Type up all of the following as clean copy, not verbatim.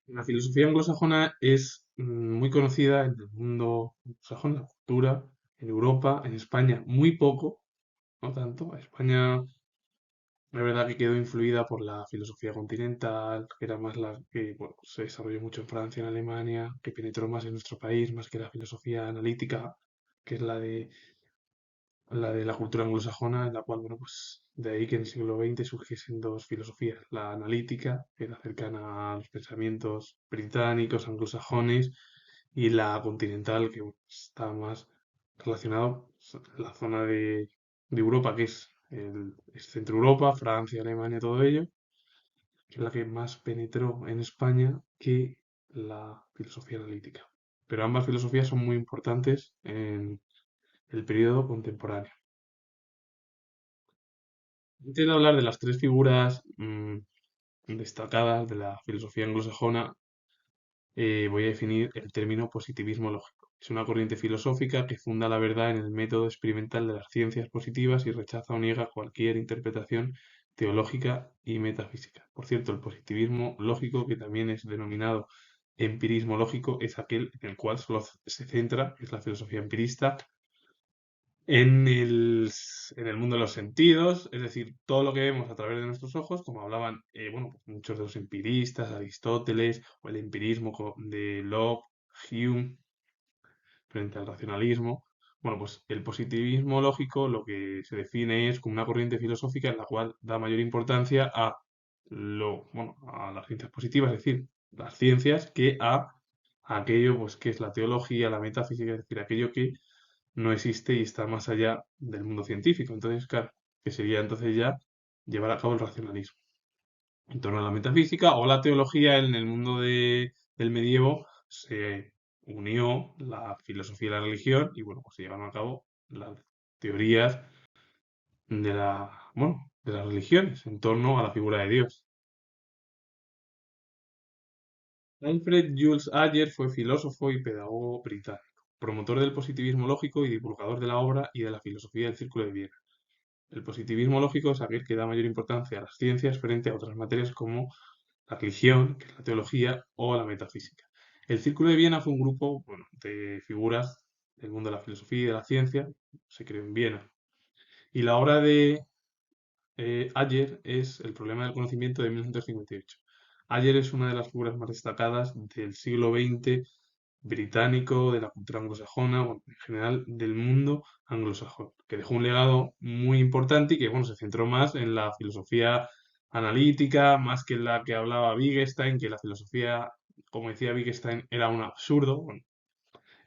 La filosofía anglosajona es muy conocida en el mundo anglosajón, en la cultura, en Europa, en España, muy poco, no tanto. España, la verdad que quedó influida por la filosofía continental, que era más la que bueno, se desarrolló mucho en Francia, en Alemania, que penetró más en nuestro país, más que la filosofía analítica, que es la de la cultura anglosajona, en la cual, bueno, pues de ahí que en el siglo XX surgiesen dos filosofías, la analítica, que era cercana a los pensamientos británicos, anglosajones, y la continental, que bueno, está más relacionado la zona de Europa, que es Centro Europa, Francia, Alemania, todo ello, que es la que más penetró en España que la filosofía analítica. Pero ambas filosofías son muy importantes en el periodo contemporáneo. Antes de hablar de las tres figuras destacadas de la filosofía anglosajona, voy a definir el término positivismo lógico. Es una corriente filosófica que funda la verdad en el método experimental de las ciencias positivas y rechaza o niega cualquier interpretación teológica y metafísica. Por cierto, el positivismo lógico, que también es denominado empirismo lógico, es aquel en el cual solo se centra, es la filosofía empirista, en el mundo de los sentidos, es decir, todo lo que vemos a través de nuestros ojos, como hablaban bueno, pues muchos de los empiristas, Aristóteles, o el empirismo de Locke, Hume, frente al racionalismo. Bueno, pues el positivismo lógico lo que se define es como una corriente filosófica en la cual da mayor importancia bueno, a las ciencias positivas, es decir, las ciencias, que a aquello pues, que es la teología, la metafísica, es decir, aquello que no existe y está más allá del mundo científico. Entonces, claro, que sería entonces ya llevar a cabo el racionalismo. En torno a la metafísica o la teología en el mundo del medievo se unió la filosofía y la religión y bueno, pues se llevaron a cabo las teorías bueno, de las religiones en torno a la figura de Dios. Alfred Jules Ayer fue filósofo y pedagogo británico, promotor del positivismo lógico y divulgador de la obra y de la filosofía del Círculo de Viena. El positivismo lógico es aquel que da mayor importancia a las ciencias frente a otras materias como la religión, que es la teología, o la metafísica. El Círculo de Viena fue un grupo, bueno, de figuras del mundo de la filosofía y de la ciencia, se creó en Viena. Y la obra de Ayer es El problema del conocimiento de 1958. Ayer es una de las figuras más destacadas del siglo XX británico, de la cultura anglosajona, bueno, en general del mundo anglosajón, que dejó un legado muy importante y que bueno, se centró más en la filosofía analítica, más que en la que hablaba Wittgenstein, que la filosofía, como decía Wittgenstein, era un absurdo. Bueno,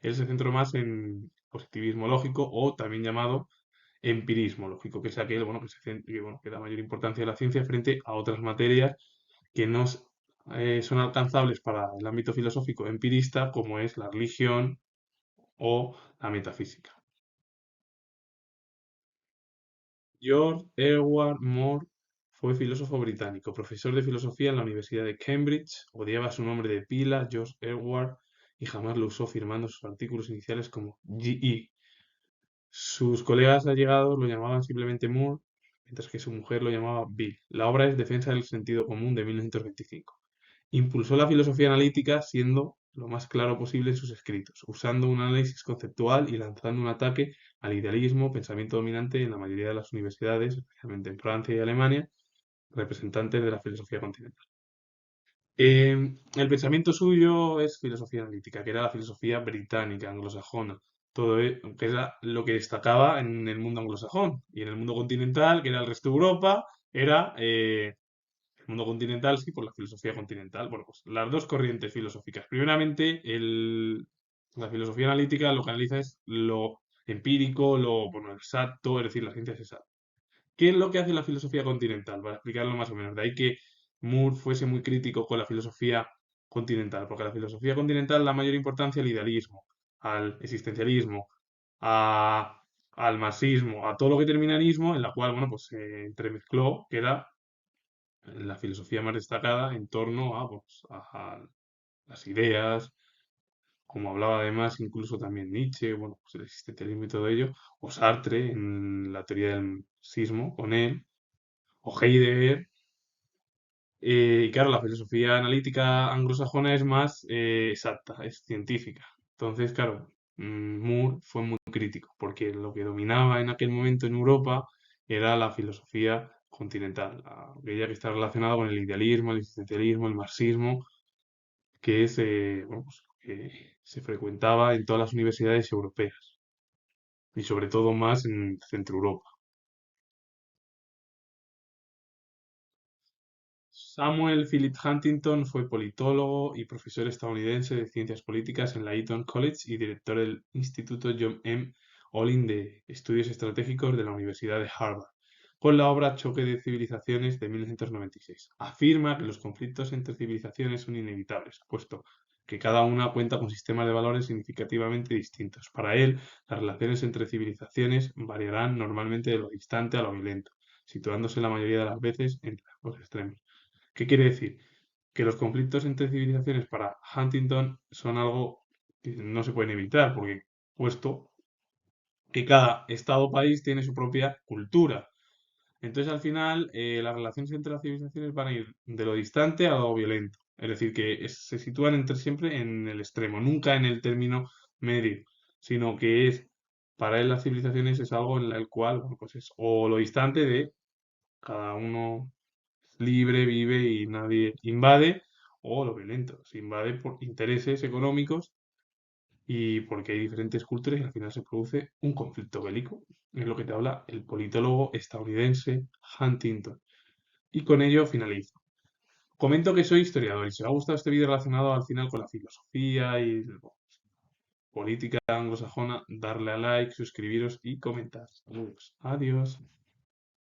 él se centró más en positivismo lógico o también llamado empirismo lógico, que es aquel bueno, bueno, que da mayor importancia a la ciencia frente a otras materias que no son alcanzables para el ámbito filosófico empirista, como es la religión o la metafísica. George Edward Moore fue filósofo británico, profesor de filosofía en la Universidad de Cambridge, odiaba su nombre de pila, George Edward, y jamás lo usó firmando sus artículos iniciales como GE. Sus colegas allegados lo llamaban simplemente Moore, mientras que su mujer lo llamaba Bill. La obra es Defensa del sentido común de 1925. Impulsó la filosofía analítica siendo lo más claro posible en sus escritos, usando un análisis conceptual y lanzando un ataque al idealismo, pensamiento dominante en la mayoría de las universidades, especialmente en Francia y Alemania, representantes de la filosofía continental. El pensamiento suyo es filosofía analítica, que era la filosofía británica, anglosajona, que era lo que destacaba en el mundo anglosajón. Y en el mundo continental, que era el resto de Europa, era el mundo continental, sí, por la filosofía continental. Bueno, pues las dos corrientes filosóficas. Primeramente, la filosofía analítica lo que analiza es lo empírico, lo bueno, exacto, es decir, las ciencias exactas. ¿Qué es lo que hace la filosofía continental? Para explicarlo más o menos. De ahí que Moore fuese muy crítico con la filosofía continental, porque la filosofía continental da mayor importancia al idealismo, al existencialismo, al marxismo, a todo lo que termina en ismo, en la cual, bueno, pues se entremezcló, que era la filosofía más destacada en torno a las ideas, como hablaba además incluso también Nietzsche, bueno, pues el existencialismo y todo ello, o Sartre en la teoría del marxismo con él, o Heidegger, Y claro, la filosofía analítica anglosajona es más exacta, es científica. Entonces, claro, Moore fue muy crítico, porque lo que dominaba en aquel momento en Europa era la filosofía continental, aquella que está relacionada con el idealismo, el existencialismo, el marxismo, que es, bueno, pues, que se frecuentaba en todas las universidades europeas y sobre todo más en Centro Europa. Samuel Philip Huntington fue politólogo y profesor estadounidense de ciencias políticas en la Eton College y director del Instituto John M. Olin de Estudios Estratégicos de la Universidad de Harvard, con la obra Choque de Civilizaciones de 1996. Afirma que los conflictos entre civilizaciones son inevitables, puesto que cada una cuenta con sistemas de valores significativamente distintos. Para él, las relaciones entre civilizaciones variarán normalmente de lo distante a lo violento, situándose la mayoría de las veces entre ambos extremos. ¿Qué quiere decir? Que los conflictos entre civilizaciones para Huntington son algo que no se pueden evitar, porque puesto que cada estado o país tiene su propia cultura. Entonces, al final, las relaciones entre las civilizaciones van a ir de lo distante a lo violento. Es decir, que se sitúan entre siempre en el extremo, nunca en el término medio, sino que es, para él las civilizaciones es algo en el cual, bueno, pues es o lo distante de cada uno libre, vive y nadie invade, o lo violento, se invade por intereses económicos y porque hay diferentes culturas y al final se produce un conflicto bélico. Es lo que te habla el politólogo estadounidense Huntington. Y con ello finalizo. Comento que soy historiador y si os ha gustado este vídeo relacionado al final con la filosofía y política anglosajona, darle a like, suscribiros y comentar. Saludos. Adiós.